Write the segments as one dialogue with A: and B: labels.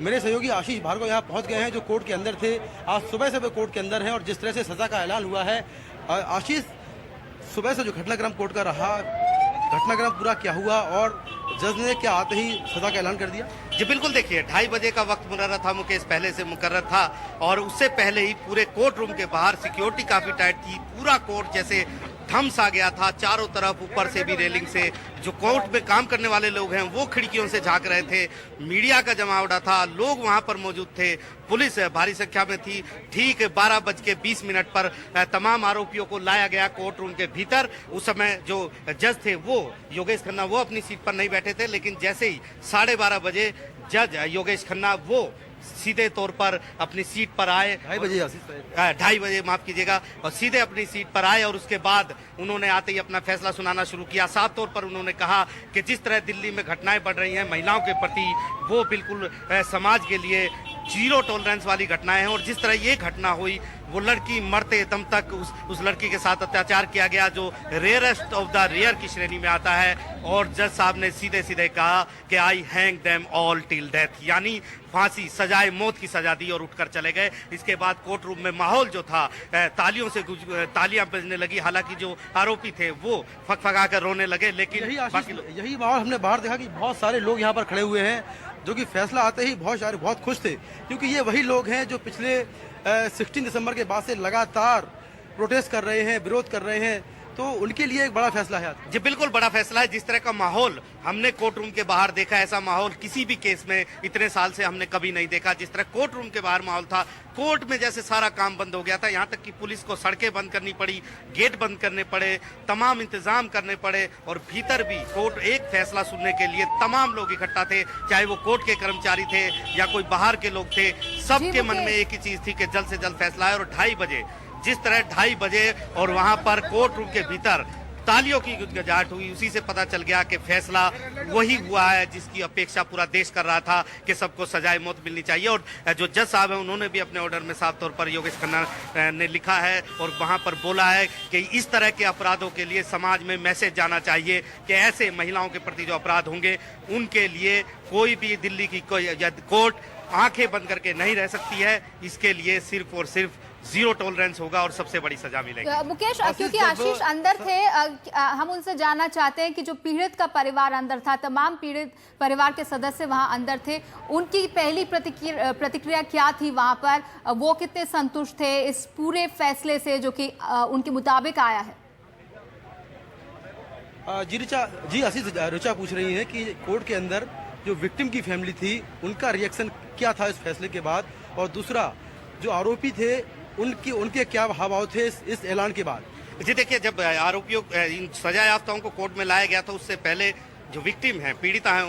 A: मेरे सहयोगी आशीष भार्गव यहाँ पहुँच गए हैं, जो कोर्ट के अंदर थे। आज सुबह से वे कोर्ट के अंदर हैं और जिस तरह से सजा का ऐलान हुआ है, आशीष, सुबह से जो घटनाक्रम कोर्ट का रहा, घटनाक्रम पूरा क्या हुआ और जज ने क्या आते ही सजा का ऐलान कर दिया?
B: जी बिल्कुल, देखिए 2:30 बजे का वक्त मुकर्रर था, मुकेश पहले से मुकर्रर था और उससे पहले ही पूरे कोर्ट रूम के बाहर सिक्योरिटी काफी टाइट थी। पूरा कोर्ट जैसे थम सा गया था, चारों तरफ ऊपर से भी रेलिंग से जो कोर्ट में काम करने वाले लोग हैं वो खिड़कियों से झांक रहे थे। मीडिया का जमावड़ा था, लोग वहां पर मौजूद थे, पुलिस भारी संख्या में थी। ठीक 12:20 पर तमाम आरोपियों को लाया गया कोर्ट रूम के भीतर। उस समय जो जज थे वो योगेश खन्ना वो अपनी सीट पर नहीं बैठे थे, लेकिन जैसे ही 12:30 बजे जज योगेश खन्ना वो सीधे तौर पर अपनी सीट पर आए। 2:30 बजे माफ कीजिएगा, और सीधे अपनी सीट पर आए और उसके बाद उन्होंने आते ही अपना फैसला सुनाना शुरू किया। साफ तौर पर उन्होंने कहा कि जिस तरह दिल्ली में घटनाएं बढ़ रही हैं महिलाओं के प्रति, वो बिल्कुल समाज के लिए जीरो टॉलरेंस वाली घटनाएं हैं और जिस तरह ये घटना हुई, वो लड़की मरते दम तक उस लड़की के साथ अत्याचार किया गया जो रेयरेस्ट ऑफ द रेयर की श्रेणी में आता है। और जज साहब ने सीधे सीधे कहा कि I hang them all till death, यानी फांसी, सजाए मौत की सजा दी और उठकर चले गए। इसके बाद कोर्ट रूम में माहौल जो था, तालियों से तालियां बजने लगी। हालांकि जो आरोपी थे वो फकफका कर रोने लगे, लेकिन
A: यही माहौल हमने बाहर देखा कि बहुत सारे लोग यहाँ पर खड़े हुए हैं जो कि फैसला आते ही बहुत खुश थे, क्योंकि ये वही लोग हैं जो पिछले 16 दिसंबर के बाद से लगातार प्रोटेस्ट कर रहे हैं, विरोध कर रहे हैं। तो उनके लिए एक बड़ा फैसला है।
B: जी बिल्कुल बड़ा फैसला है। जिस तरह का माहौल हमने कोर्ट रूम के बाहर देखा, ऐसा माहौल किसी भी केस में इतने साल से हमने कभी नहीं देखा। जिस तरह कोर्ट रूम के बाहर माहौल था, कोर्ट में जैसे सारा काम बंद हो गया था, यहाँ तक कि पुलिस को सड़कें बंद करनी पड़ी, गेट बंद करने पड़े, तमाम इंतजाम करने पड़े और भीतर भी कोर्ट एक फैसला सुनने के लिए तमाम लोग इकट्ठा थे, चाहे वो कोर्ट के कर्मचारी थे या कोई बाहर के लोग थे। सबके मन में एक ही चीज थी कि जल्द से जल्द फैसला है। और 2:30 बजे, जिस तरह 2:30 बजे और वहां पर कोर्ट रूम के भीतर तालियों की गुदगुदाहट हुई, उसी से पता चल गया कि फैसला वही हुआ है जिसकी अपेक्षा पूरा देश कर रहा था कि सबको सजाए मौत मिलनी चाहिए। और जो जज साहब हैं उन्होंने भी अपने ऑर्डर में साफ तौर पर योगेश खन्ना ने लिखा है और वहां पर बोला है कि इस तरह के अपराधों के लिए समाज में मैसेज जाना चाहिए कि ऐसे महिलाओं के प्रति जो अपराध होंगे उनके लिए कोई भी दिल्ली की कोर्ट आंखें बंद करके नहीं रह सकती है। इसके लिए सिर्फ और सिर्फ जीरो टॉलरेंस होगा और सबसे बड़ी सजा मिलेगी।
C: मुकेश, क्योंकि आशीष अंदर थे, हम उनसे जानना चाहते हैं कि जो पीड़ित का परिवार अंदर था, तमाम पीड़ित परिवार के सदस्य वहां अंदर थे, उनकी पहली प्रतिक्रिया क्या थी वहां पर? वो कितने संतुष्ट थे इस पूरे फैसले से जो कि उनके मुताबिक आया है?
A: जी आशीष, ऋचा पूछ रही है कि कोर्ट के अंदर जो विक्टिम की फैमिली थी उनका रिएक्शन क्या था इस फैसले के बाद, और दूसरा जो आरोपी थे उनके क्या हाव भाव थे इस ऐलान के बाद?
B: जी देखिए, जब आरोपियों इन सजा याफ्ताओं को कोर्ट में लाया गया था, उससे पहले जो विक्टिम हैं, पीड़िता हैं,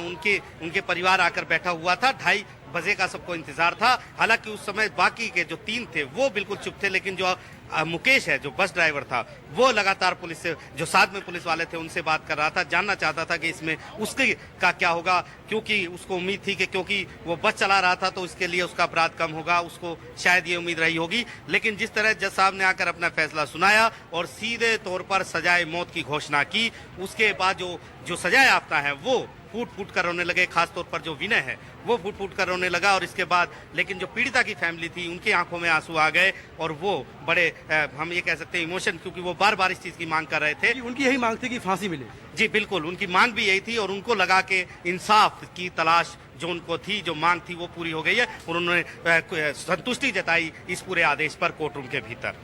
B: उनके परिवार आकर बैठा हुआ था। 2:30 बजे का सबको इंतजार था। हालांकि उस समय बाकी के जो 3 थे वो बिल्कुल चुप थे, लेकिन जो मुकेश है, जो बस ड्राइवर था, वो लगातार पुलिस से, जो साथ में पुलिस वाले थे, उनसे बात कर रहा था, जानना चाहता था कि इसमें उसके का क्या होगा, क्योंकि उसको उम्मीद थी कि क्योंकि वो बस चला रहा था तो इसके लिए उसका अपराध कम होगा, उसको शायद ये उम्मीद रही होगी। लेकिन जिस तरह जज साहब ने आकर अपना फैसला सुनाया और सीधे तौर पर सजाए मौत की घोषणा की, उसके बाद जो सजा याफ्ता है वो फूट फूट कर रोने लगे। खासतौर पर जो विनय है वो फूट फूट कर रोने लगा। और इसके बाद लेकिन जो पीड़िता की फैमिली थी उनकी आंखों में आंसू आ गए और वो बड़े हम ये कह सकते हैं इमोशन, क्योंकि वो बार बार इस चीज की मांग कर रहे थे।
A: उनकी यही मांग थी कि फांसी मिले।
B: जी बिल्कुल, उनकी मांग भी यही थी और उनको लगा कि इंसाफ की तलाश जो उनको थी, जो मांग थी, वो पूरी हो गई है और उन्होंने संतुष्टि जताई इस पूरे आदेश पर कोर्ट रूम के भीतर।